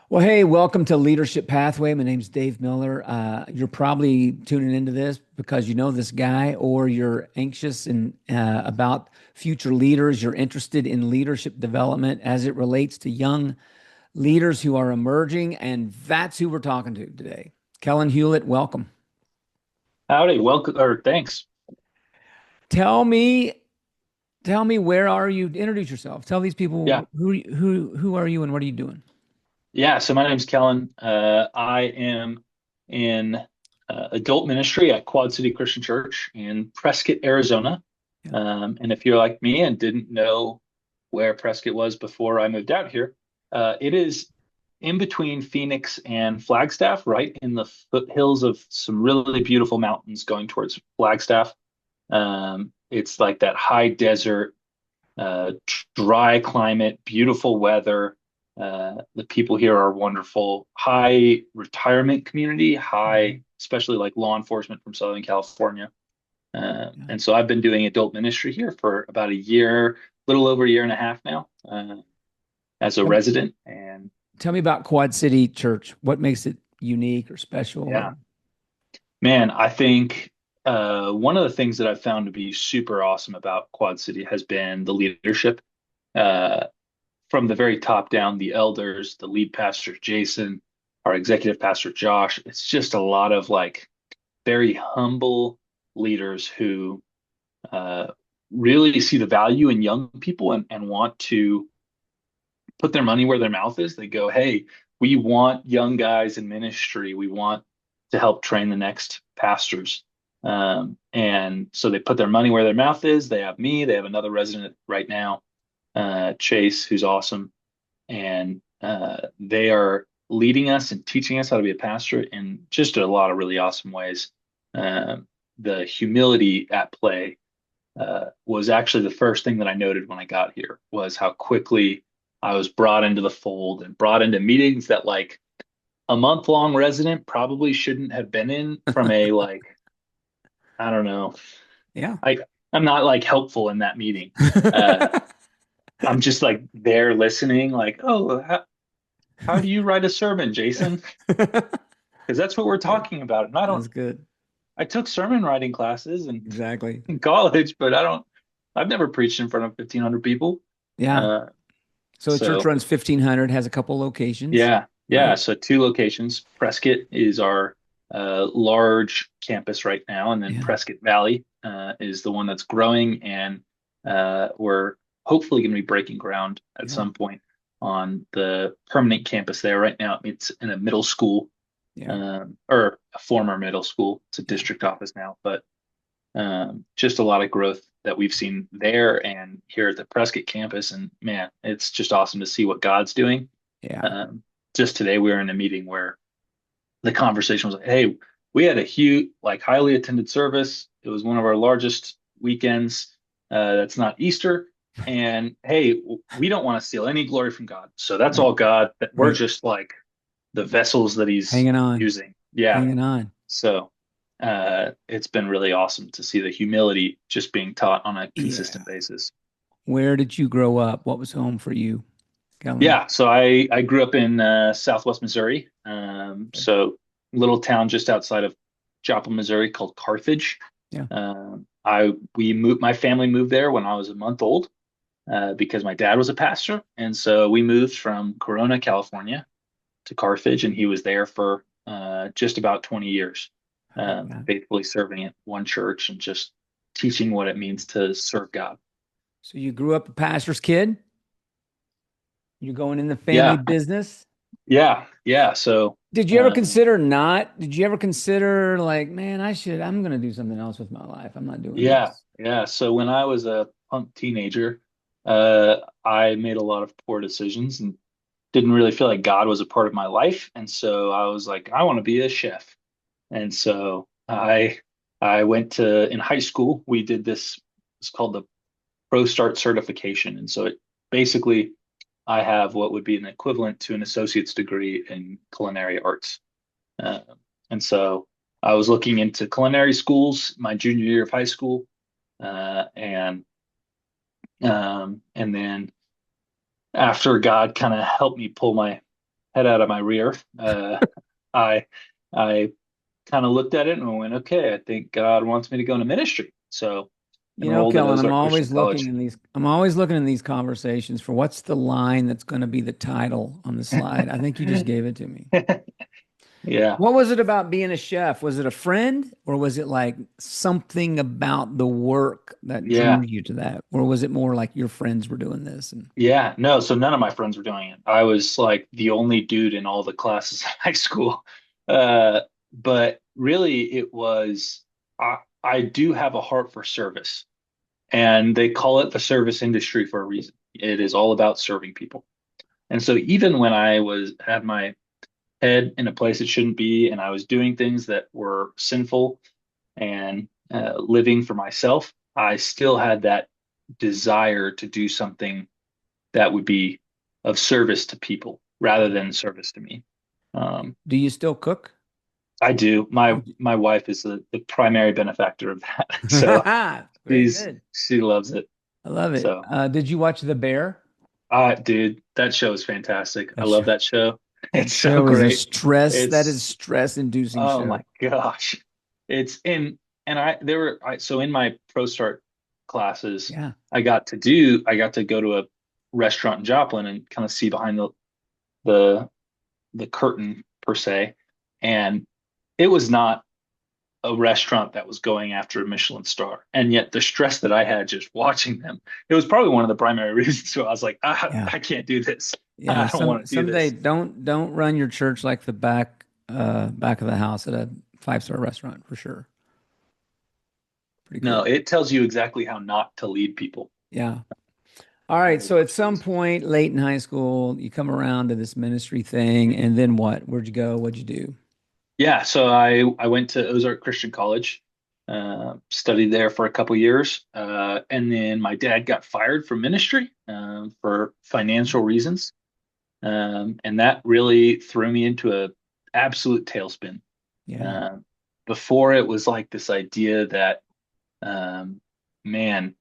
Well, hey, welcome to Leadership Pathway. My name's Dave Miller. You're probably tuning into this because you know this guy, or you're anxious about future leaders. You're interested in leadership development as it relates to young leaders who are emerging, and that's who we're talking to today. Kellan Huelat, welcome. Howdy, welcome, or thanks. Tell me, tell me, where are you? Introduce yourself. Tell these Yeah, people who are you and what are you doing? yeah. So my name's Kellan. I am in adult ministry at Quad City Christian Church in Prescott, Arizona. Yeah. And if you're like me and didn't know where Prescott was before I moved out here, it is in between Phoenix and Flagstaff, right in the foothills of some really beautiful mountains going towards Flagstaff. It's like that high desert, uh, dry climate, beautiful weather. The people here are wonderful. High retirement community, high, especially like law enforcement from Southern California. Yeah. And so I've been doing adult ministry here for about a year, little over a year and a half now, as a Tell resident. And tell me about Quad City Church. What makes it unique or special? yeah, man, I think one of the things that I've found to be super awesome about Quad City has been the leadership. Uh, from the very top down, the elders, the lead pastor, Jason, our executive pastor, Josh. It's just a lot of like very humble leaders who uh, really see the value in young people and want to put their money where their mouth is. They go, hey, we want young guys in ministry. We want to help train the next pastors. And so they put their money where their mouth is. They have me, they have another resident right now, Chase, who's awesome, and they are leading us and teaching us how to be a pastor in just a lot of really awesome ways. The humility at play was actually the first thing that I noted when I got here was how quickly I was brought into the fold and brought into meetings that like a month-long resident probably shouldn't have been in from a like, I don't know, Yeah. I I'm not like helpful in that meeting. Uh, I'm just like there listening, like, oh, how do you write a sermon, Jason? Because that's what we're Good. talking about. And I don't, That's good. I took sermon writing classes Exactly. in college, but I've never preached in front of 1,500 people. Yeah. Uh, So the church so runs 1,500, has a couple locations, yeah, yeah. right? So two locations. Prescott is our large campus right now, and then Yeah. Prescott Valley is the one that's growing, and we're hopefully going to be breaking ground at Yeah. some point on the permanent campus there. Right now, it's in a middle school, Yeah. or a former middle school. It's a Yeah. district office now, but just a lot of growth that we've seen there and here at the Prescott campus. And man, it's just awesome to see what God's doing. Yeah. Um, just today, we were in a meeting where the conversation was like, "Hey, we had a huge, like, highly attended service. It was one of our largest weekends. That's not Easter, and hey, we don't want to steal any glory from God. So that's Right. all God. That we're Right. just like the vessels that He's Hanging on. using." Yeah. Hanging on. So it's been really awesome to see the humility just being taught on a Yeah. consistent basis. Where did you grow up? What was home for you, Kellen? Yeah, so I grew up in Southwest Missouri, so little town just outside of Joplin, Missouri called Carthage. Yeah. I we moved my family moved there when I was a month old because my dad was a pastor, and so we moved from Corona, California, to Carthage, and he was there for just about 20 years, Yeah. faithfully serving at one church and just teaching what it means to serve God. So you grew up a pastor's kid? You're going in the family Yeah, business? yeah, yeah. So. Did you ever consider like, man, I'm gonna do something else with my life. I'm not doing Yeah, this. yeah. So when I was a punk teenager, I made a lot of poor decisions and didn't really feel like God was a part of my life. And so I was like, I want to be a chef. And so I went to in high school, we did this, it's called the Pro Start certification. And so it basically I have what would be an equivalent to an associate's degree in culinary arts. Uh, and so I was looking into culinary schools my junior year of high school and then after God kind of helped me pull my head out of my rear, I I kind of looked at it and went, okay, I think God wants me to go into ministry. So You know, enrolled at Kellen, Ozark Christian College. I'm always looking in these conversations for what's the line that's going to be the title on the slide. I think you just gave it to me. Yeah, What was it about being a chef? Was it a friend or was it like something about the work that drew yeah, you to that? Or was it more like your friends were doing this and yeah. No, so none of my friends were doing it. I was like the only dude in all the classes in high school. But really, it was I do have a heart for service, and they call it the service industry for a reason. It is all about serving people. And so even when I was had my head in a place it shouldn't be, and I was doing things that were sinful and living for myself, I still had that desire to do something that would be of service to people rather than service to me. Um, do you still cook? I do. Oh, My wife is the primary benefactor of that, so very good. she loves it. I love it. So, Did you watch The Bear? dude, that show is fantastic. I That love show, that show. that It's so show is great. that is It's stress inducing Oh show. my gosh. It's in and I there were I so in my pro start classes, Yeah. I got to go to a restaurant in Joplin and kind of see behind the the curtain per se. And it was not a restaurant that was going after a Michelin star. And yet the stress that I had just watching them, it was probably one of the primary reasons why I was like, Yeah. I can't do this. Yeah. I don't want to do Someday this. don't run your church like the back of the house at a five-star restaurant for sure. Pretty No, cool. it tells you exactly how not to lead people. Yeah. All How right. to So at watch some these. point late in high school, you come around to this ministry thing, and then what? Where'd you go? What'd you do? Yeah, so I went to Ozark Christian College, studied there for a couple years, and then my dad got fired from ministry for financial reasons, and that really threw me into a absolute tailspin. Yeah. Um, Before it was like this idea that, um, man,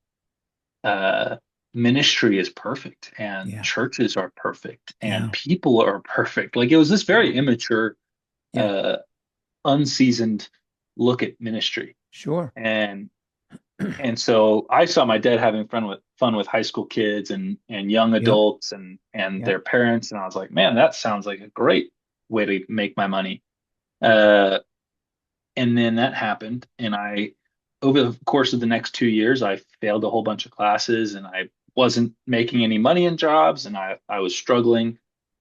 uh, ministry is perfect and Yeah. churches are perfect and Yeah. people are perfect. Like it was this Yeah. very immature. Yeah. Uh, Unseasoned look at ministry. Sure. And so I saw my dad having fun with high school kids and young Yep. adults and Yep. their parents. And I was like, man, that sounds like a great way to make my money. Uh, and then that happened. And I, over the course of the next 2 years, I failed a whole bunch of classes and I wasn't making any money in jobs and I was struggling.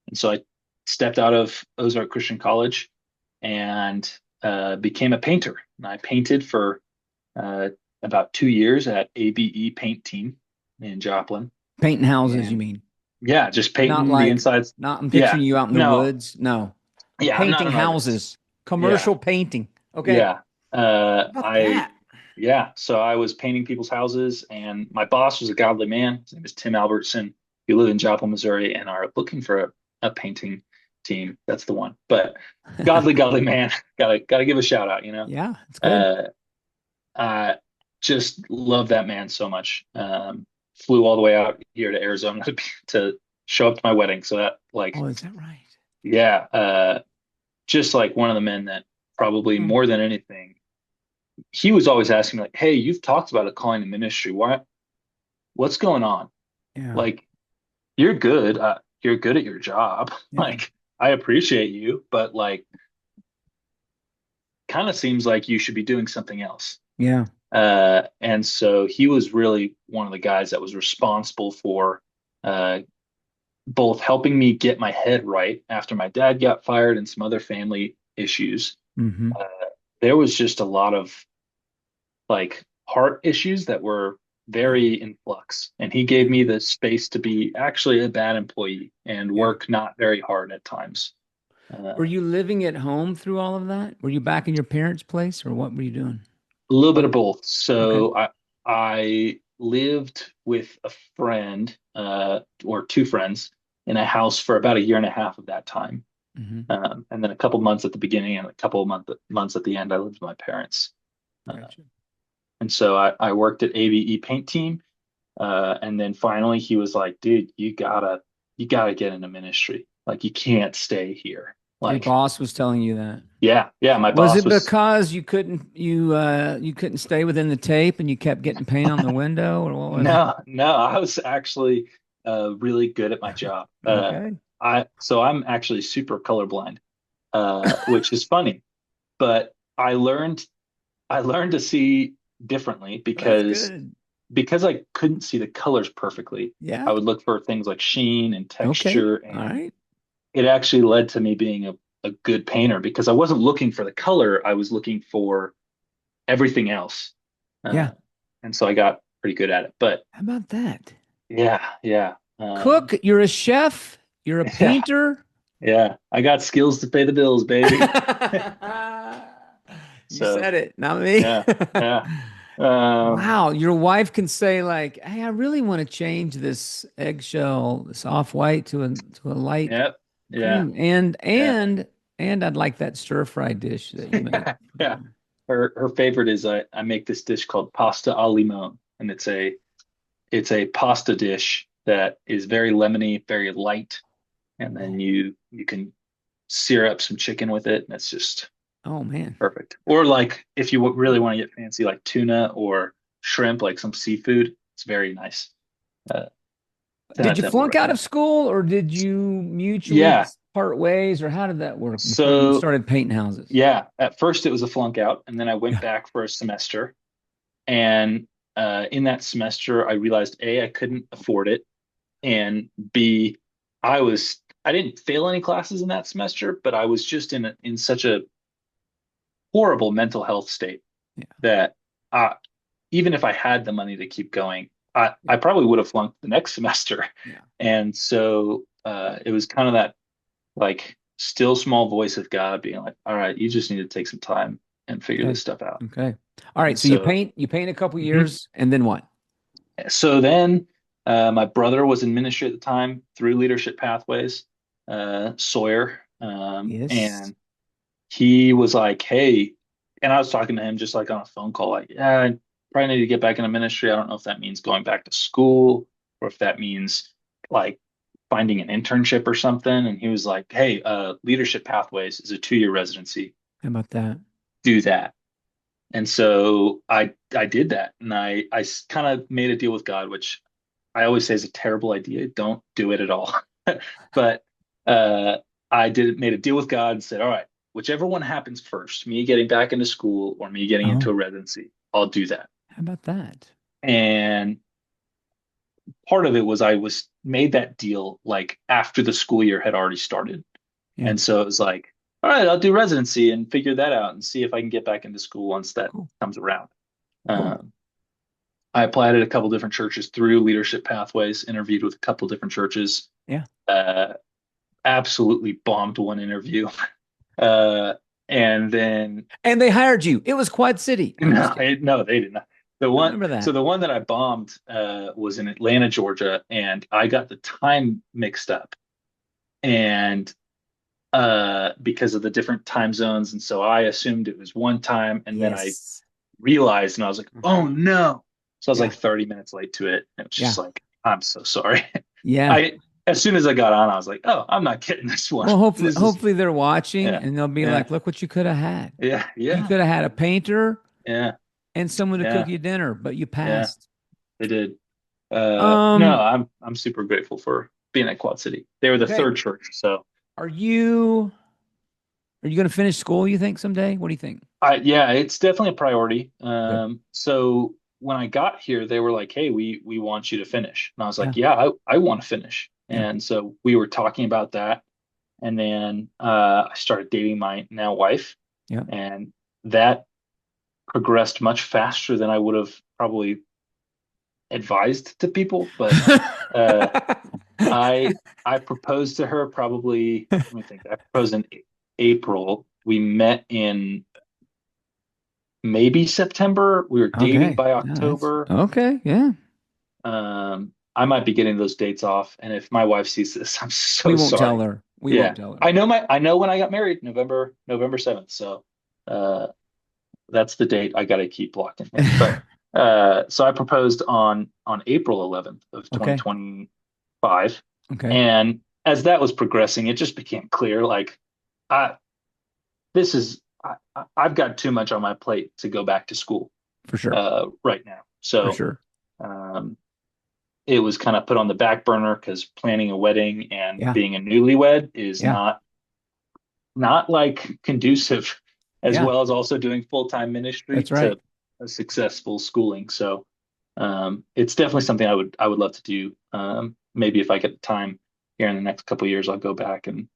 And so I stepped out of Ozark Christian College and became a painter. And I painted for uh, about 2 years at ABE Paint Team in Joplin. Painting houses, you And mean? yeah, just Not painting the like, insides. not, I'm Yeah, picturing you out in the no, woods. No. yeah, I'm not Painting an artist. houses, Yeah, commercial painting. Okay. yeah. How about I that? Yeah, so I was painting people's houses, and my boss was a godly man. His name is Tim Albertson. We live in Joplin, Missouri, and are looking for a painting team. That's the one. But godly man. Gotta give a shout out, you know. Yeah, it's good. Uh, I just love that man so much. Flew all the way out here to Arizona to show up to my wedding. So that like, Oh, is that right? yeah, just like one of the men that probably Hmm. more than anything, he was always asking me like, "Hey, you've talked about a calling to ministry. What's going on? Yeah. Like, you're good at your job. Yeah. Like, I appreciate you, but like, kind of seems like you should be doing something else." Yeah. And so he was really one of the guys that was responsible for uh, both helping me get my head right after my dad got fired and some other family issues. Hmm. Uh, there was just a lot of like heart issues that were Yeah. very in flux. And he gave Yeah. me the space to be actually a bad employee and Yeah. work not very hard at times. Were A you living at home through all of that? Were you back in your parents' place or what were you doing? little bit What? of both. Okay. So I lived with a friend or two friends in a house for about a year and a half of that time. Hmm. And then a couple months at the beginning and a couple of months at the end, I lived with my parents. Uh, Gotcha. and so I worked at ABE Paint Team. And then finally he was like, dude, you gotta get into ministry. Like you can't stay here. Your Like, boss was telling you that. yeah, my Was boss it was because you couldn't stay within the tape and you kept getting paint on the window, or what was it? no, I was actually really good at my job. Okay. So I'm actually super colorblind, which is funny, but I learned to see differently That's because good. I couldn't see the colors perfectly. I Yeah. would look for things like sheen and Okay. texture, All and right. it actually led to me being a good painter because I wasn't looking for the color, I was looking for everything else. Uh, Yeah. and so I got pretty good at it. But How about that? yeah. Cook, you're a chef, you're a Yeah, painter. yeah. I got skills to pay the bills, baby. You So said it, not me. yeah, yeah. Um, Wow, your wife can say like, "Hey, I really want to change this eggshell, this off-white to a light yep, yeah, cream, and yeah. I'd like that stir-fry dish that you make." Yeah. Her favorite is I make this dish called pasta al limon, and it's a pasta dish that is very lemony, very light, and then Oh, you can sear up some chicken with it, and it's just oh man. perfect. Or like if you really want to get fancy, like tuna or shrimp, like some seafood, it's very nice. Uh, 10 out Did of you 10 would flunk out recommend. of school, or did you mutually Yeah. part ways, or how did that work before you So started painting houses? yeah, at first it was a flunk out, and then I went Yeah. back for a semester. And in that semester, I realized A, I couldn't afford it, and B, I didn't fail any classes in that semester, but I was just in such a horrible mental health state Yeah. that uh, even if I had the money to keep going, I Yeah. probably would have flunked the next semester. Yeah. And so it was kind of that like still small voice of God being like, all right, you just need to take some time and figure Okay. this stuff out. Okay. All And right. So so, you paint a couple mhm. years, and then what? So then my brother was in ministry at the time through Leadership Pathways, Sawyer, Yes. and he was like, "Hey," and I was talking to him just like on a phone call, like, "Yeah, I probably need to get back into ministry. I don't know if that means going back to school or if that means like finding an internship or something." And he was like, "Hey, Leadership Pathways is a 2-year residency. How about that? Do that." And so I did that, and I kind of made a deal with God, which I always say is a terrible idea. Don't do it at all. But uh, I made a deal with God and said, all right, whichever one happens first, me getting back into school or me getting into Oh, a residency, I'll do that. how about that? And part of it was I was made that deal like after the school year had already started. Yeah. And so it was like, all right, I'll do residency and figure that out and see if I can get back into school once that Cool. comes around. Cool. Um, I applied at a couple different churches through Leadership Pathways, interviewed with a couple different churches. Yeah. Uh, Absolutely bombed one interview. Uh, and then And they hired you. It was Quad City. No, I'm just kidding. no, they did not. I remember So that. the one that I bombed was in Atlanta, Georgia, and I got the time mixed up, and because of the different time zones, and so I assumed it was one time, and then I Yes. realized, and I was like, oh no! So I was like Yeah. 30 minutes late to it, and it was just Yeah. like, I'm so sorry. Yeah. I As soon as I got on, I was like, oh, I'm not getting this one. Well, This is hopefully they're watching yeah, and they'll be yeah, like, look what you could have had. yeah, You yeah, could have had a painter yeah, and someone to cook yeah, you dinner, but you yeah. passed. They did. No, Um, I'm super grateful for being at Quad City. They were the okay. third church, so Are you going to finish school, you think, someday? What do you think? yeah, it's definitely a priority. Good. So when I got here, they were like, "Hey, we want you to finish," and I was Yeah. like, "Yeah, I want to finish." Yeah. And so we were talking about that, and then I started dating my now wife, Yeah. and that progressed much faster than I would have probably advised to people. But uh, I I proposed to her probably, let me think. I proposed in April. We met in maybe September. We were dating Okay. by No, that's October. okay. Yeah. I might be getting those dates off, and if my wife sees this, I'm We so won't tell sorry. her. We won't Yeah, tell her. I know when I got married, November 7th. So uh, that's the date I got to keep locked in here. But so I proposed on April 11th of Okay. 2025, Okay. and as that was progressing, it just became clear, like, I this is I've got too much on my plate to go back to school For sure. right now. For So sure. um, it was kind of put on the back burner because planning a wedding and Yeah. being a newlywed is Yeah. not like conducive, as Yeah. well as also doing full-time ministry That's right. to a successful schooling. So it's definitely something I would love to do. Maybe if I get the time here in the next couple of years, I'll go back and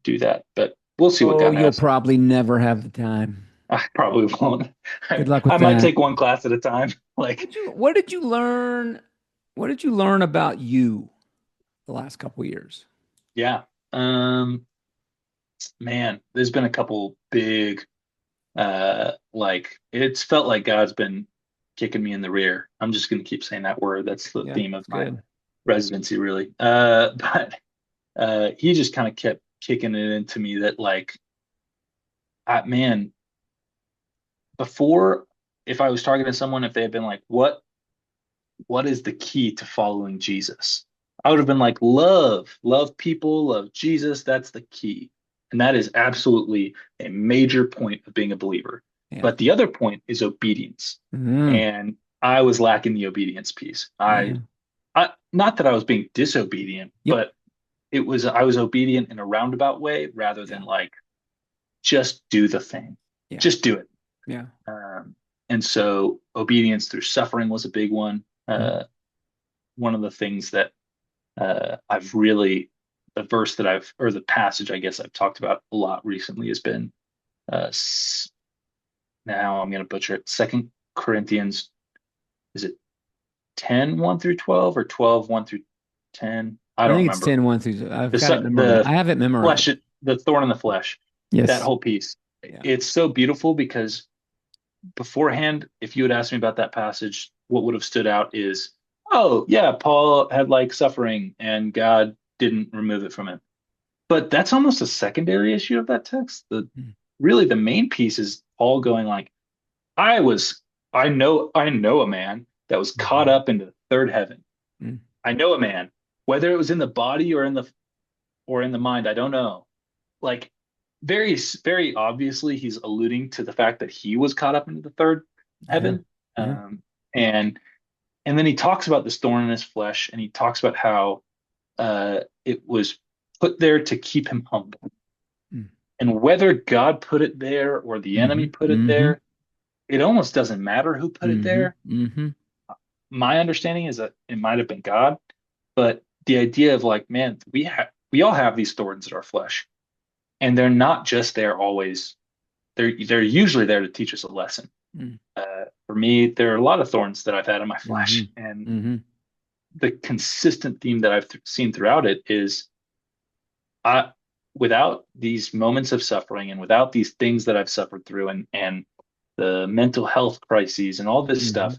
do that. But we'll see what Oh, God you'll has. probably never have the time. I probably won't. Good luck I with might that. take one class at a time. Like, What did you learn? What did you learn about you the last couple of years? yeah. Um, Man, there's been a couple big like it's felt like God's been kicking me in the rear. I'm just gonna keep saying that word. That's the Yeah, theme of it's my good. residency, really. But he just kind of kept kicking it into me that like man, before if I was talking to someone, if they had been like, what is the key to following Jesus? I would have been like, love people, love Jesus. That's the key. And that is absolutely a major point of being a believer. Yeah. But the other point is obedience. Mm, And I was lacking the obedience piece. yeah. Not that I was being disobedient, Yep. but I was obedient in a roundabout way rather Yeah. than like just do the thing, Yeah. just do it. Yeah. Um, and so obedience through suffering was a big one. Mm, One of the things that I've really, the verse that or the passage I guess I've talked about a lot recently has been, uh, now I'm going to butcher it, Second Corinthians, is it 10:1 through 12 or 12:1 through 10? I I don't think it's remember. 10, 1 through. I've got it memorized. The I have it flesh, memorized. the thorn in the flesh, that Yes. whole piece. Yeah. It's so beautiful because beforehand, if you had asked me about that passage, what would have stood out is, oh, yeah, Paul had like suffering and God didn't remove it from him. But that's almost a secondary issue of that text. Mm, Really the main piece is Paul going like, I was, I know a man that was caught mhm, up into the third heaven. mm, I know a man, whether it was in the body or in the mind, I don't know. Like very obviously, he's alluding to the fact that he was caught up into the third yeah. heaven. Yeah. Um, and and then he talks about this thorn in his flesh, and he talks about how it was put there to keep him humble. Mm, And whether God put it there or the enemy mhm, put it mhm, there, it almost doesn't matter who put it mhm, there. mhm. My understanding is that it might have been God, but the idea of like, man, we all have these thorns in our flesh, and they're not just there always. They're usually there to teach us a lesson. Mm, For me, there are a lot of thorns that I've had in my flesh, mhm, and mhm, the consistent theme that I've seen throughout it is I, without these moments of suffering and without these things that I've suffered through and the mental health crises and all this mhm. stuff,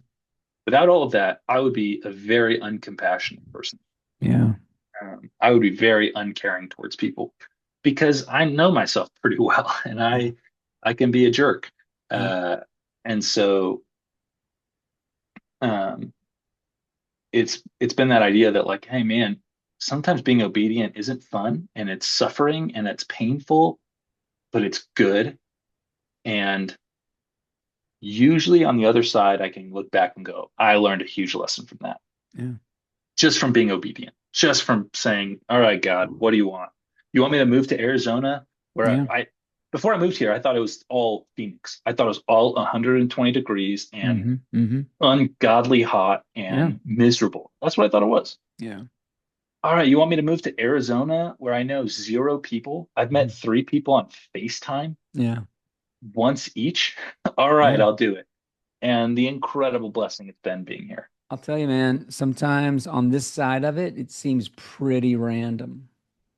without all of that, I would be a very uncompassionate person. Yeah. I would be very uncaring towards people because I know myself pretty well, and Yeah. I can be a jerk. Yeah. Uh, and so um, it's been that idea that like, hey man, sometimes being obedient isn't fun and it's suffering and it's painful, but it's good. And usually on the other side, I can look back and go, I learned a huge lesson from that, Yeah. just from being obedient, just from saying, all right, God, what do you want? You want me to move to Arizona where Yeah. before I moved here, I thought it was all Phoenix. I thought it was all 120 degrees and Mhm, mhm. ungodly hot Yeah. and miserable. That's what I thought it was. Yeah. All right, you want me to move to Arizona where I know zero people? I've met Mhm. three people on FaceTime Yeah. once each. All right, Yeah. I'll do it. And the incredible blessing it's been being here. I'll tell you, man, sometimes on this side of it, it seems pretty random.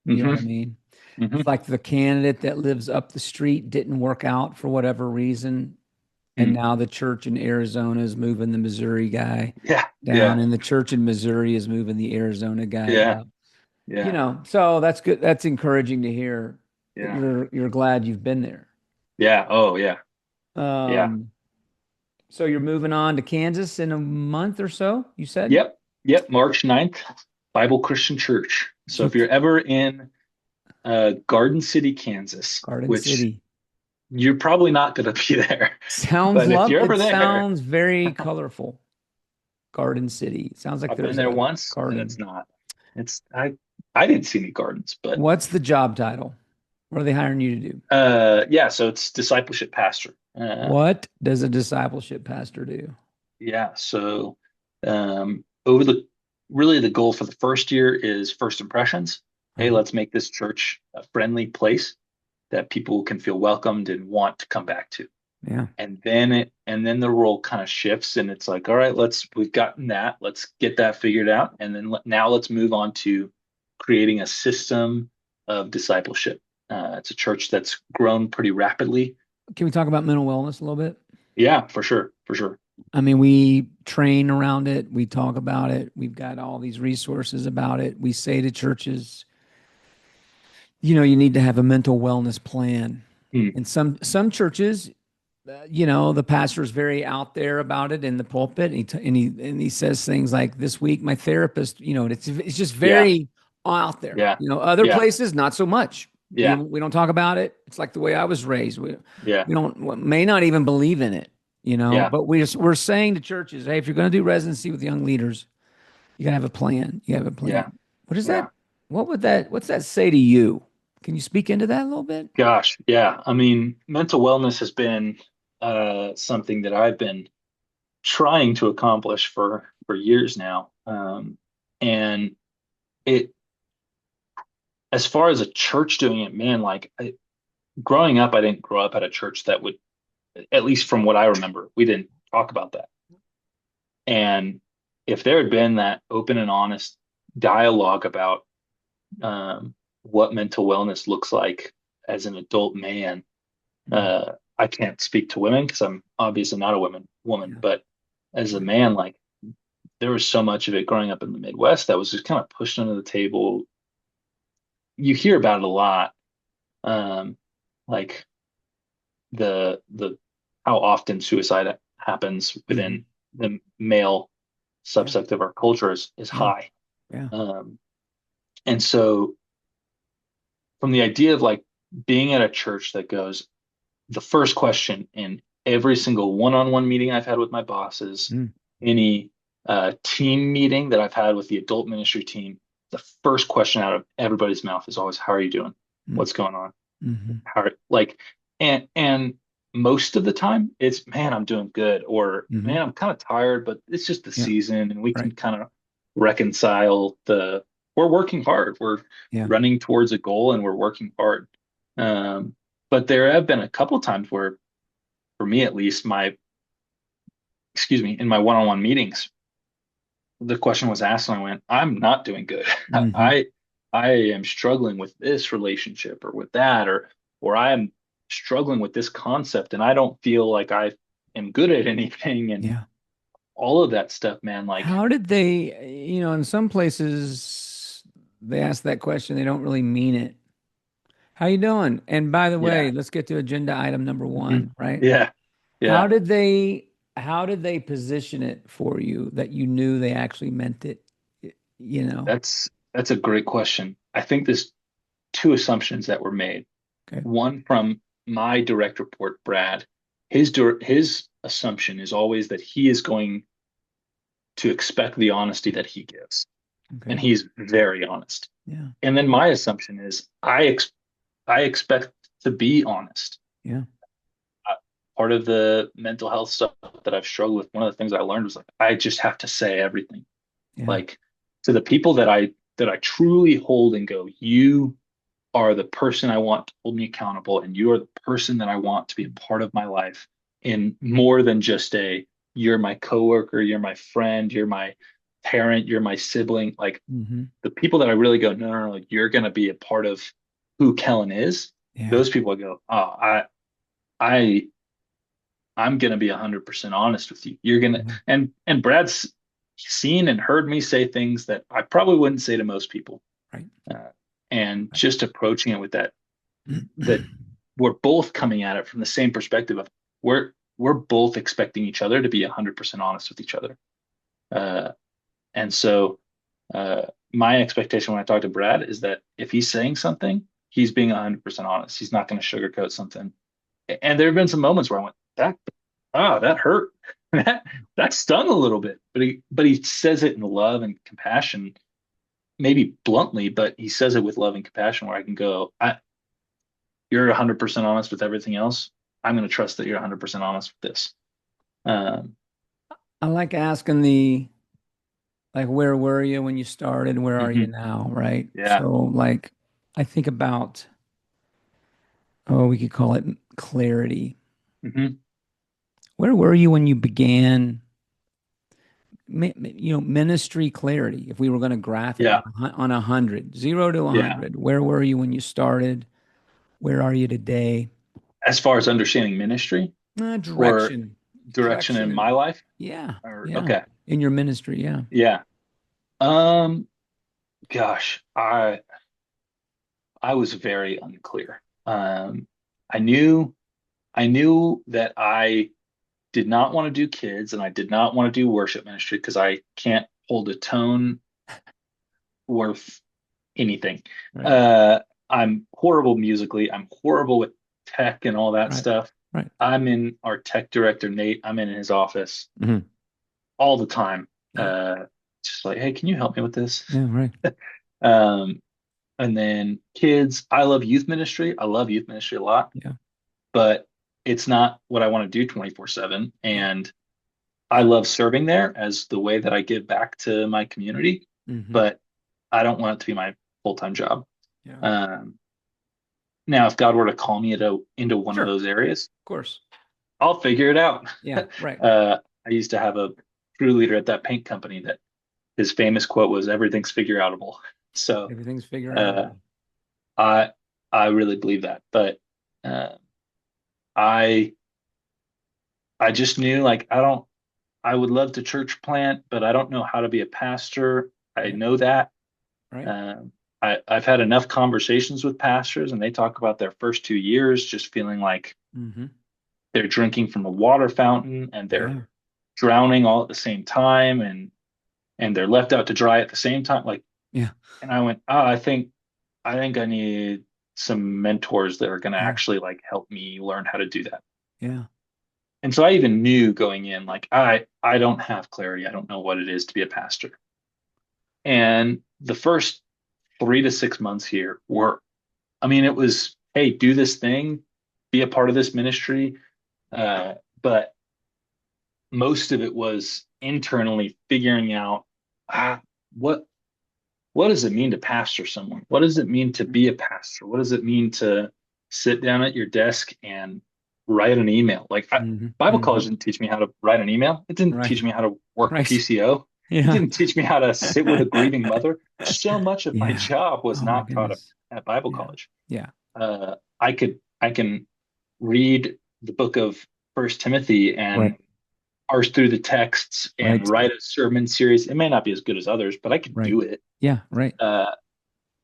You know what I Hmm. mean? It's Hmm. like the candidate that lives up the street didn't work out for whatever reason. And Mm. now the church in Arizona is moving the Missouri guy Yeah, down, yeah, and the church in Missouri is moving the Arizona guy yeah, up. yeah, So that's good. That's encouraging to hear that yeah, you're glad you've been there. yeah. Oh, yeah, yeah. Um, so you're moving on to Kansas in a month or so, you said? Yep, yep. March 9th, Bible Christian Church. So if you're ever in Garden City, Kansas, Garden which City. you're probably not going to be there, Sounds but if love. you're It ever there, sounds very colorful. Garden City. Sounds like I've been there's there a once and it's garden. not. It's I didn't see any gardens, but What's the job title? What are they hiring you to do? yeah, so it's discipleship pastor. What does a discipleship pastor do? Yeah, so over the really the goal for the first year is first impressions. Hey, Uh-huh. let's make this church a friendly place that people can feel welcomed and want to come back to. Yeah. And then the role kind of shifts and it's like, all right, we've gotten that. Let's get that figured out. And then now let's move on to creating a system of discipleship. It's a church that's grown pretty rapidly. Can we talk about mental wellness a little bit? Yeah, for sure, for sure. I mean, we train around it, we talk about it, we've got all these resources about it. We say to churches, you need to have a mental wellness plan. Hmm. And some churches, the pastor is very out there about it in the pulpit, and he says things like, "This week, my therapist," it's just Yeah, very out there. yeah, Other yeah, places, not so much. We yeah, we don't talk about it. It's like the way I was raised. yeah, We don't may not even believe in it. yeah, But we're saying to churches, hey, if you're going to do residency with young leaders, you got to have a plan. You have a yeah, plan. What is that? yeah. What's that say to you? Can you speak into that a little bit? Gosh, yeah. I mean, mental wellness has been something that I've been trying to accomplish for years now. And it, as far as a church doing it, man, like growing up, I didn't grow up at a church that would, at least from what I remember, we didn't talk about that. And if there had been that open and honest dialogue about what mental wellness looks like as an adult man, Mm, I can't speak to women because I'm obviously not a woman, yeah. but as a Right. man, like there was so much of it growing up in the Midwest that was just kind of pushed under the table. You hear about it a lot, um, like the how often suicide happens Mhm. within the male Yeah. subsect of our culture is Yeah. high. Yeah. Um, and so from the idea of like being at a church that goes, the first question in every single one-on-one meeting I've had with my bosses, Mm, any team meeting that I've had with the adult ministry team, the first question out of everybody's mouth is always, "How are you doing? mm, What's going on? mhm. Like?" And most of the time, it's, "Man, I'm doing good," or Mhm. "Man, I'm kind of tired, but it's just the Yeah. season, and we Right. can kind of reconcile the. We're working hard. We're Yeah. running towards a goal, and we're working hard." Um, but there have been a couple times where, for me at least, in my one-on-one meetings, the question was asked and I went, I'm not doing good. Mhm. I am struggling with this relationship or with that, or I am struggling with this concept and I don't feel like I am good at anything and Yeah. all of that stuff, man. Like, How did they, in some places they ask that question, they don't really mean it. How you doing? And by the yeah, way, let's get to agenda item number mhm, one, right? yeah, How yeah. did they how did they position it for you that you knew they actually meant it? You know? That's a great question. I think there's two assumptions that were made. Okay. One from my direct report, Brad. His assumption is always that he is going to expect the honesty that he gives, and Okay. he's very honest. Yeah. And then Well, my assumption is I expect to be honest. yeah. Uh, Part of the mental health stuff that I've struggled with, one of the things I learned was like I just have to say everything. Yeah. Like to the people that I truly hold and go, you are the person I want to hold me accountable, and you are the person that I want to be a part of my life in more than just you're my coworker, you're my friend, you're my parent, you're my sibling. Like Hmm. the people that I really go, no, no, no, like you're gonna be a part of who Kellan is. Yeah. Those people I go, oh, I, I'm gonna be 100% honest with you. You're gonna, Yeah. and Brad's seen and heard me say things that I probably wouldn't say to most people. Right. Uh, and Right. just approaching it with that we're both coming at it from the same perspective of we're both expecting each other to be 100% honest with each other. Uh, and so Uh, my expectation when I talk to Brad is that if he's saying something, he's being 100% honest. He's not going to sugarcoat something. And there have been some moments where I went, that hurt. That stung a little bit. But he says it in love and compassion, maybe bluntly, but he says it with love and compassion where I can go, you're 100% honest with everything else. I'm going to trust that you're 100% honest with this. Um, I like asking like, where were you when you started? Where are you mhm, now? Right. yeah. So, like, I think about, oh, we could call it clarity. Hmm. Where were you when you began, ministry clarity? If we were going to graph it Yeah. on 100, 0 to 100, Yeah. where were you when you started? Where are you today? As far as understanding ministry or Direction, direction in my life, yeah, or yeah, okay. in your ministry. Yeah. Yeah. Um, gosh, I was very unclear. I knew I knew that I did not want to do kids and I did not want to do worship ministry because I can't hold a tone worth anything. Right. Uh, I'm horrible musically. I'm horrible with tech and all that Right. stuff. Right. I'm in our tech director, Nate. I'm in his office Hmm. all the time. Yeah. Just like, hey, can you help me with this? Yeah. Right. Um, and then kids, I love youth ministry. I love youth ministry a lot, Yeah. but it's not what I want to do 24/7. Yeah. And I love serving there as the way that I give back to my community, Hmm. but I don't want it to be my full-time job. Yeah. Of Um, Now, if God were to call me into one of Sure. those areas, Course. I'll figure it out. Yeah. Right. I used to have a crew leader at that paint company that his famous quote was, "Everything's figure outable." So Everything's figure uh, outable. I I really believe that, but uh, I I just knew like I would love to church plant, but I don't know how to be a pastor. I Yeah. know that. Right. Um, I've had enough conversations with pastors, and they talk about their first 2 years just feeling like Hmm. they're drinking from a water fountain and they're Yeah. drowning all at the same time, and they're left out to dry at the same time. Like, Yeah. and I went, oh, I think I need some mentors that are going to Yeah. actually like help me learn how to do that. Yeah. And so I even knew going in, like, I don't have clarity. I don't know what it is to be a pastor. And the first 3 to 6 months here were, I mean, it was, hey, do this thing, be a part of this ministry. But most of it was internally figuring out ah, what what does it mean to pastor someone? What does it mean to be a pastor? What does it mean to sit down at your desk and write an email? Like Hmm. Bible college Hmm. didn't teach me how to write an email. It didn't Right. teach me how to work Right. PCO. It Yeah. didn't teach me how to sit with a grieving mother. So much of my Yeah. job was Oh my not taught goodness. at Bible Yeah. college. Yeah. I can read the book of First Timothy Right. and parse through the texts and Right. write a sermon series. It may not be as good as others, but I could Right. do it. Yeah. Right. Uh,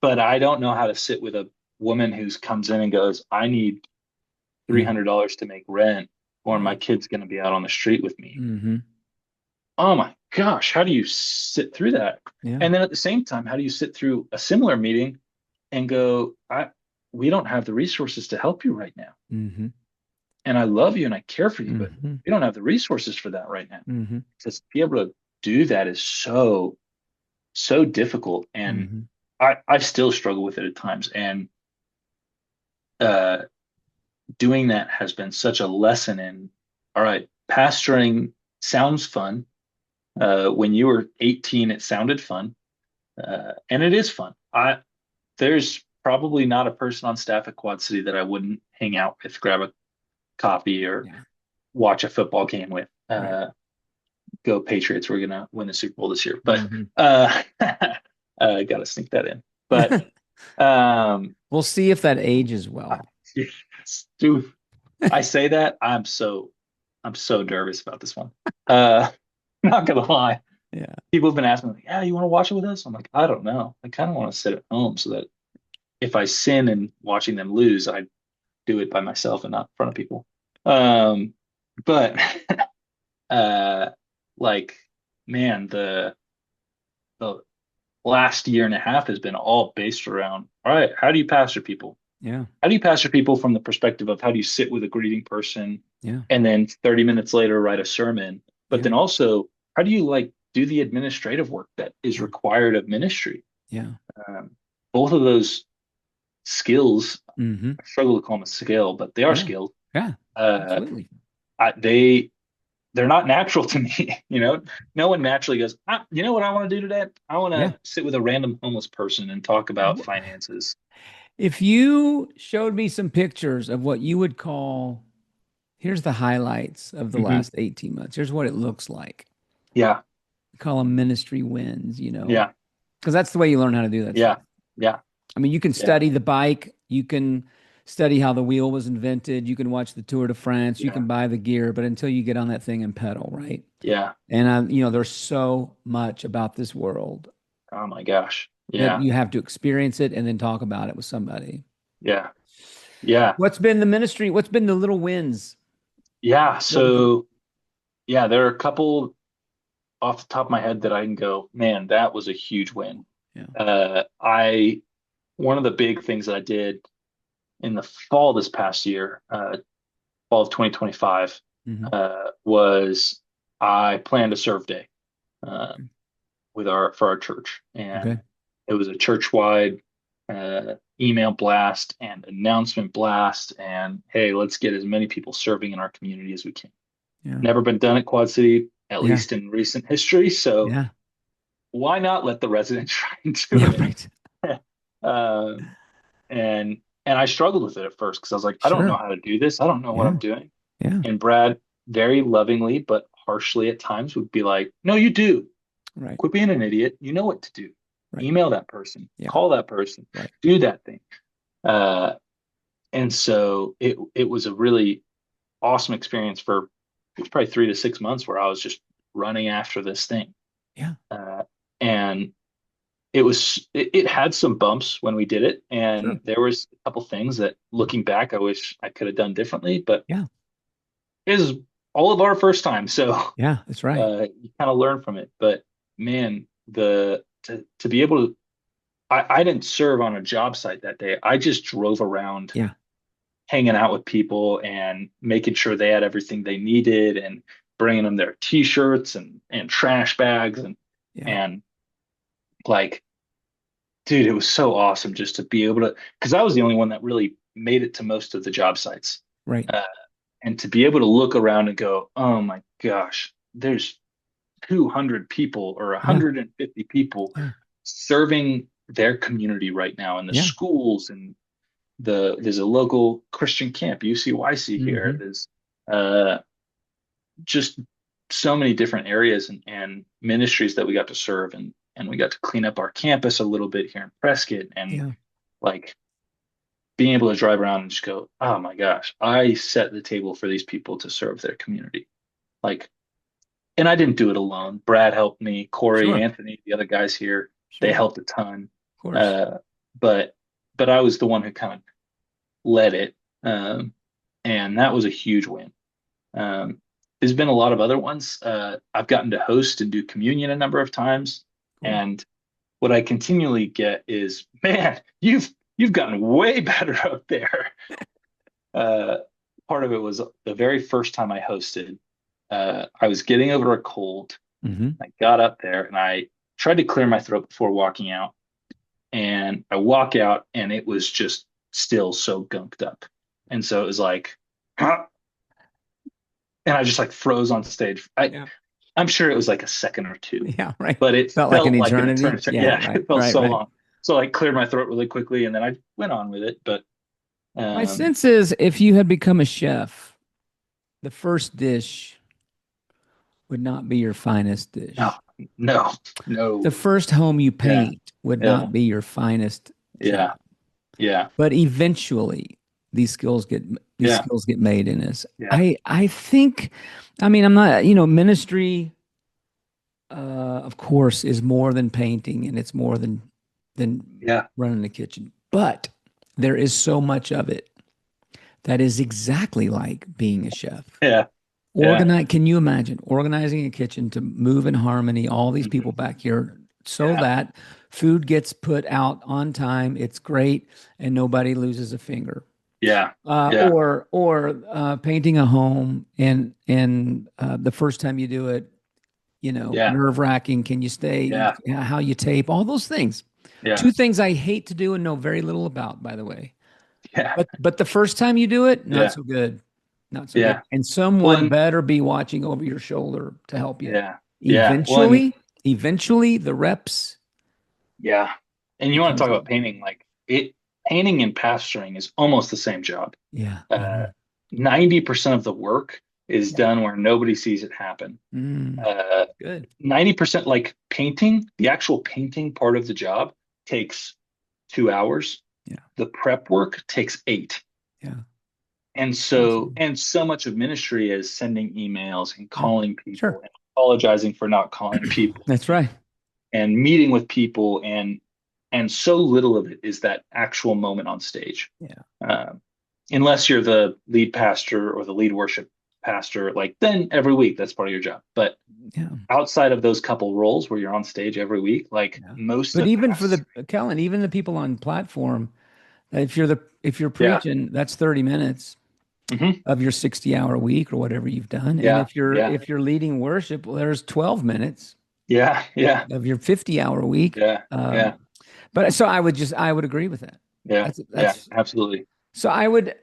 but I don't know how to sit with a woman who comes in and goes, I need Yeah. $300 to make rent, or Yeah. my kid's going to be out on the street with me. Hmm. Oh my gosh, how do you sit through that? Yeah. And then at the same time, how do you sit through a similar meeting and go, we don't have the resources to help you right now. Hmm. And I love you and I care for you, but Hmm. we don't have the resources for that right now. Hmm. To be able to do that is so difficult. And Hmm. I still struggle with it at times. And uh, doing that has been such a lesson in, all right, pastoring sounds fun. When you were 18, it sounded fun. And it is fun. There's probably not a person on staff at Quad City that I wouldn't hang out with, grab a coffee or Yeah. watch a football game with. Right. Go Patriots. We're gonna win the Super Bowl this year. But Hmm. got to sneak that in. But um, We'll see if that ages well. dude, I say that I'm so nervous about this one. Uh, not gonna lie. Yeah. People have been asking me, like, yeah, you want to watch it with us? I'm like, I don't know. I kind of want to sit at home so that if I sin in watching them lose, I do it by myself and not in front of people. Um, but uh, like, man, the last year and a half has been all based around, all right, how do you pastor people? Yeah. How do you pastor people from the perspective of how do you sit with a greeting person Yeah. and then 30 minutes later write a sermon? But Yeah. then also, how do you like do the administrative work that is Yeah. required of ministry? Yeah. Um, Both of those skills, Mm-hmm. I struggle to call them a skill, but they are Yeah. skills. Yeah. Uh, Absolutely. they're not natural to me. No one naturally goes, you know what I want to do today? I want Yeah. to sit with a random homeless person and talk about finances. If you showed me some pictures of what you would call, here's the highlights of the Hmm. last 18 months. Here's what it looks like. Yeah, We call them ministry wins, yeah, because that's the way you learn how to do that yeah, stuff. yeah, I mean, you can yeah, study the bike, you can study how the wheel was invented, you can watch the Tour de France, you yeah, can buy the gear, but until you get on that thing and pedal, right? yeah. And there's so much about this world Oh my gosh. that Yeah, you have to experience it and then talk about it with somebody. yeah, yeah, What's been the ministry? What's been the little wins? yeah. What would you? So, yeah, there are a couple off the top of my head that I can go, man, that was a huge win. Yeah. I One of the big things that I did in the fall this past year, fall of 2025, Hmm. was I planned a serve day uh, for our church, Okay. and it was a church-wide email blast and announcement blast, and hey, let's get as many people serving in our community as we can. Yeah. Never been done at Quad City, at Yeah. least in recent history, so Yeah. why not let the residents try and do Yeah. it? Right. Um, and I struggled with it at first because I was like, I don't know Sure. how to do this. I don't know what I'm Yeah. doing. Yeah. And Brad, very lovingly but harshly at times, would be like, no, you do. Right. Quit being an idiot. You know what to do. Right. Email that person, Yeah. call that person, Right. do that thing. Uh, and so it was a really awesome experience for it was probably 3 to 6 months where I was just running after this thing. Yeah. And it had some bumps when we did it, Sure. and there was a couple things that looking back I wish I could have done differently, but Yeah. it was all of our first time, so Yeah. That's right. you kind of learn from it. But man, the to be able to I didn't serve on a job site that day. I just drove around Yeah. hanging out with people and making sure they had everything they needed and bringing them their t-shirts and trash bags Yeah. and like dude, it was so awesome just to be able to, because I was the only one that really made it to most of the job sites. Right. Uh, and to be able to look around and go, oh my gosh, there's 200 people or Yeah. 150 people Yeah. serving their community right now in the Yeah. schools and there's a local Christian camp, UCYC here. Hmm. There's uh, just so many different areas and ministries that we got to serve and we got to clean up our campus a little bit here in Prescott and Yeah. like being able to drive around and just go, oh my gosh, I set the table for these people to serve their community. Like, and I didn't do it alone. Brad helped me, Corey, Sure. Anthony, the other guys here, they Sure. helped a ton. Of course. Uh, but but I was the one who kind of led it. And that was a huge win. Um, there's been a lot of other ones. I've gotten to host and do communion a number of times. Cool. And what I continually get is, man, you've gotten way better up there. Uh, Part of it was the very first time I hosted. I was getting over a cold. Hmm. I got up there and I tried to clear my throat before walking out. And I walk out and it was just still so gunked up. And so it was like, huh? And I just like froze on stage. Yeah. I'm sure it was like a second or two, Yeah. Right. but it Felt like an felt like an eternity. eternity. Yeah. Yeah, Right. it felt Right. so Right. long. So I cleared my throat really quickly and then I went on with it. But My um, sense is if you had become a chef, the first dish would not be your finest no, dish. no, The no. first home you Yeah, paint would yeah, not be your finest yeah, job. yeah, But eventually these skills get these yeah, skills get made in us. yeah, I think, I mean, I'm not, ministry of course is more than painting and it's more than yeah, running the kitchen. But there is so much of it that is exactly like being a chef. yeah, yeah. Organize, can you imagine organizing a kitchen to move in harmony, all these Mhm. people back here so that food gets put out on time. It's great, and nobody loses a finger. Yeah. Yeah. Or painting a home, and the first time you do it, Yeah. nerve wracking. Can you stay? Yeah. How you tape, all those things. Yeah. Two things I hate to do and know very little about, by the way. Yeah. But the first time you do it, not Yeah. so good. Not so good. Yeah. And someone Well, better be watching over your shoulder to help you. yeah. Yeah. Eventually the reps Yeah. And you want to becomes talk about painting, painting and pastoring is almost the same job. yeah, I Uh, know. 90% of the work is Yeah. done where nobody sees it happen. Mm, Uh, good. 90% like painting, the actual painting part of the job takes 2 hours. Yeah. The prep work takes 8. Yeah. And Awesome. so much of ministry is sending emails and Yeah. calling people Sure. and apologizing for not calling people That's right. and meeting with people, and so little of it is that actual moment on stage. Yeah. Um, Unless you're the lead pastor or the lead worship pastor, like then every week that's part of your job. But Yeah. outside of those couple roles where you're on stage every week, like Yeah. most But of even for pastors, the Kellen, even the people on platform, if you're yeah, preaching, that's 30 minutes hmm, of your 60-hour week or whatever you've done. And yeah, if you're leading worship, well, there's 12 minutes yeah, yeah, of your 50-hour week. yeah, yeah, But so I would agree with that. yeah, yeah, That's absolutely. so I would,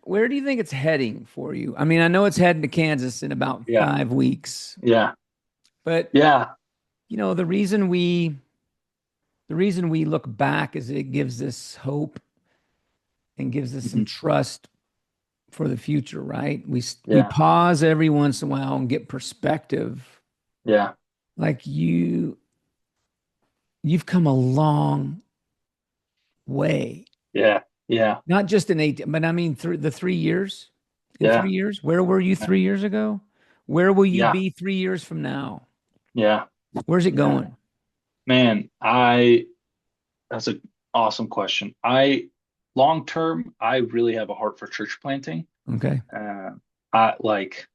where do you think it's heading for you? I mean, I know it's heading to Kansas in about Yeah, 5 weeks, yeah, but yeah, the reason we look back is it gives us hope and gives us some hmm, trust for the future, right? We yeah, pause every once in a while and get perspective. yeah, Like you've come a long way. yeah, yeah, Not just in 18, but I mean through the 3 years. In yeah, 3 years, where were you 3 years ago? Where will you yeah, be 3 years from now? yeah, Where's it yeah. going? Man, that's an awesome question. Long term, I really have a heart for church planting. Okay. Uh, I like,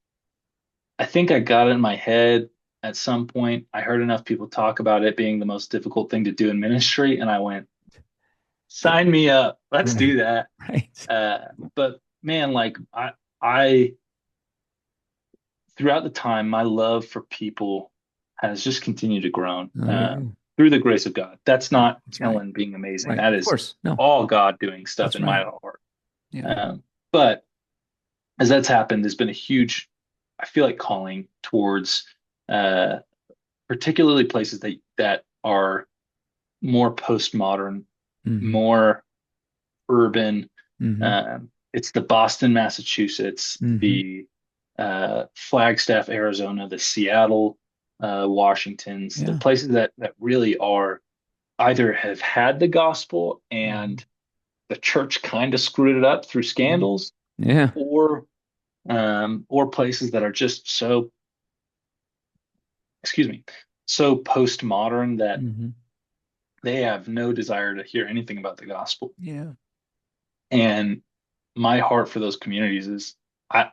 I think I got it in my head at some point. I heard enough people talk about it being the most difficult thing to do in ministry, and I went, Yeah. sign me up. Let's Right. do that. Right. But man, I, throughout the time, my love for people has just continued to grow Oh, yeah. through the grace of God. That's Yeah. not That's right. Kellan being amazing. Right. That Of is course. No, all God doing stuff that's in right. my heart. Yeah. But as that's happened, there's been a huge, I feel like, calling towards uh, particularly places that are more postmodern, Hmm. more urban. Hmm. It's the Boston, Massachusetts, Hmm. the Flagstaff, Arizona, the Seattle, Washingtons, the Yeah. places that really are either have had the gospel Hmm. and the church kind of screwed it up through Yeah. scandals, Yeah. or places that are just so, excuse me, so postmodern that Hmm. they have no desire to hear anything about the gospel. Yeah. And my heart for those communities is I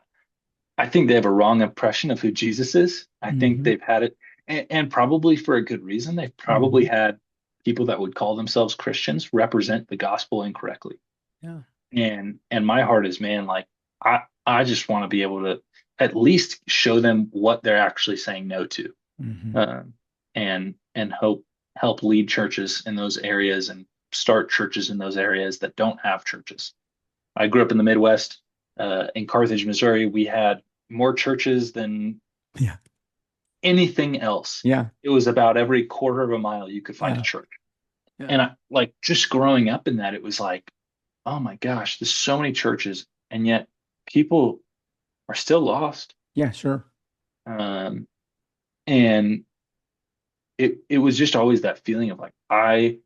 I think they have a wrong impression of who Jesus is. I think Hmm. they've had it, and probably for a good reason. They've probably Hmm. had people that would call themselves Christians represent the gospel incorrectly. Yeah. And my heart is, man, like I just want to be able to at least show them what they're actually saying no to, Hmm. um, and help lead churches in those areas and start churches in those areas that don't have churches. I grew up in the Midwest, in Carthage, Missouri. We had more churches than Yeah. anything else. Yeah. It was about every quarter of a mile you could find a Yeah. church. Yeah. And I like just growing up in that, it was like, oh my gosh, there's so many churches, and yet people are still lost. Yeah. Sure. Um, and it was just always that feeling of like I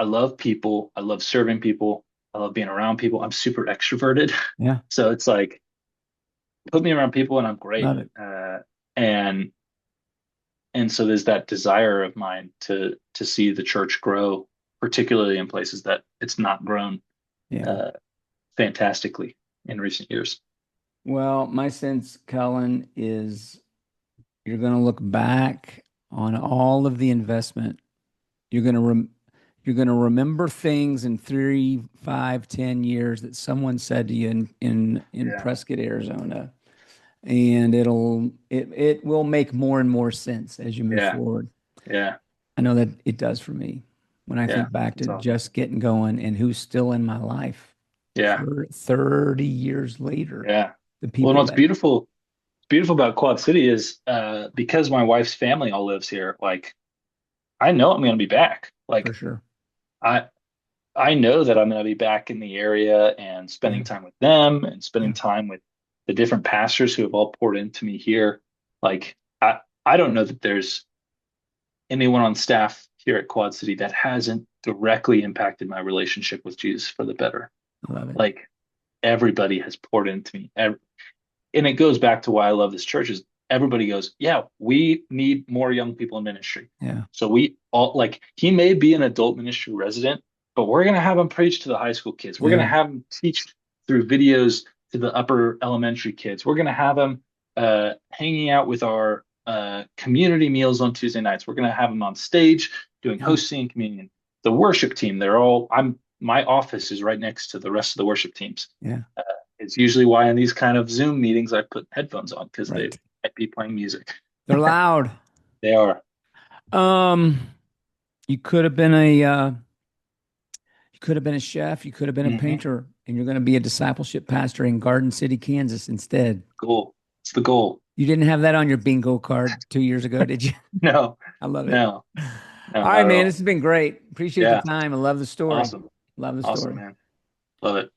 love people, I love serving people, I love being around people. I'm super extroverted, Yeah. so it's like put me around people and I'm great. Love it. And and so there's that desire of mine to see the church grow, particularly in places that it's not grown Yeah. uh, fantastically in recent years. Well, my sense, Cullen, is you're going to look back on all of the investment. You're going to you're going to remember things in 3, 5, 10 years that someone said to you in Yeah. Prescott, Arizona, and it will make more and more sense as you move Yeah. forward. Yeah. I know that it does for me when I Yeah. think back to That's awesome. just getting going and who's still in my life Yeah. 30 years later. Yeah. The Well, and people what's that, beautiful about Quad City is because my wife's family all lives here, like I know I'm gonna be back. for Like sure. I I know that I'm gonna be back in the area and Yeah. spending time with them and spending Yeah. time with the different pastors who have all poured into me here. Like I don't know that there's anyone on staff here at Quad City that hasn't directly impacted my relationship with Jesus for the better. I love it. Like everybody has poured into me. And it goes back to why I love this church is everybody goes, yeah, we need more young people in ministry. Yeah. So we all like he may be an adult ministry resident, but we're gonna have him preach to the high school kids. We're gonna Yeah. have him teach through videos to the upper elementary kids. We're gonna have him hanging out with our community meals on Tuesday nights. We're gonna have him on stage doing Yeah. hosting and communion. The worship team, they're all I'm my office is right next to the rest of the worship teams. Yeah. It's usually why in these kind of Zoom meetings I put headphones on because they Right. might be playing music. They're loud. They are. Um, you could have been a chef, you could have been a Hmm. painter, and you're going to be a discipleship pastor in Garden City, Kansas instead. Goal. It's the goal. You didn't have that on your bingo card 2 years ago, did you? No, I love it. no, no, All right, not at man. This all. has been great. Appreciate the Yeah, time. I love the story. awesome, Love the awesome, story. man. Love it.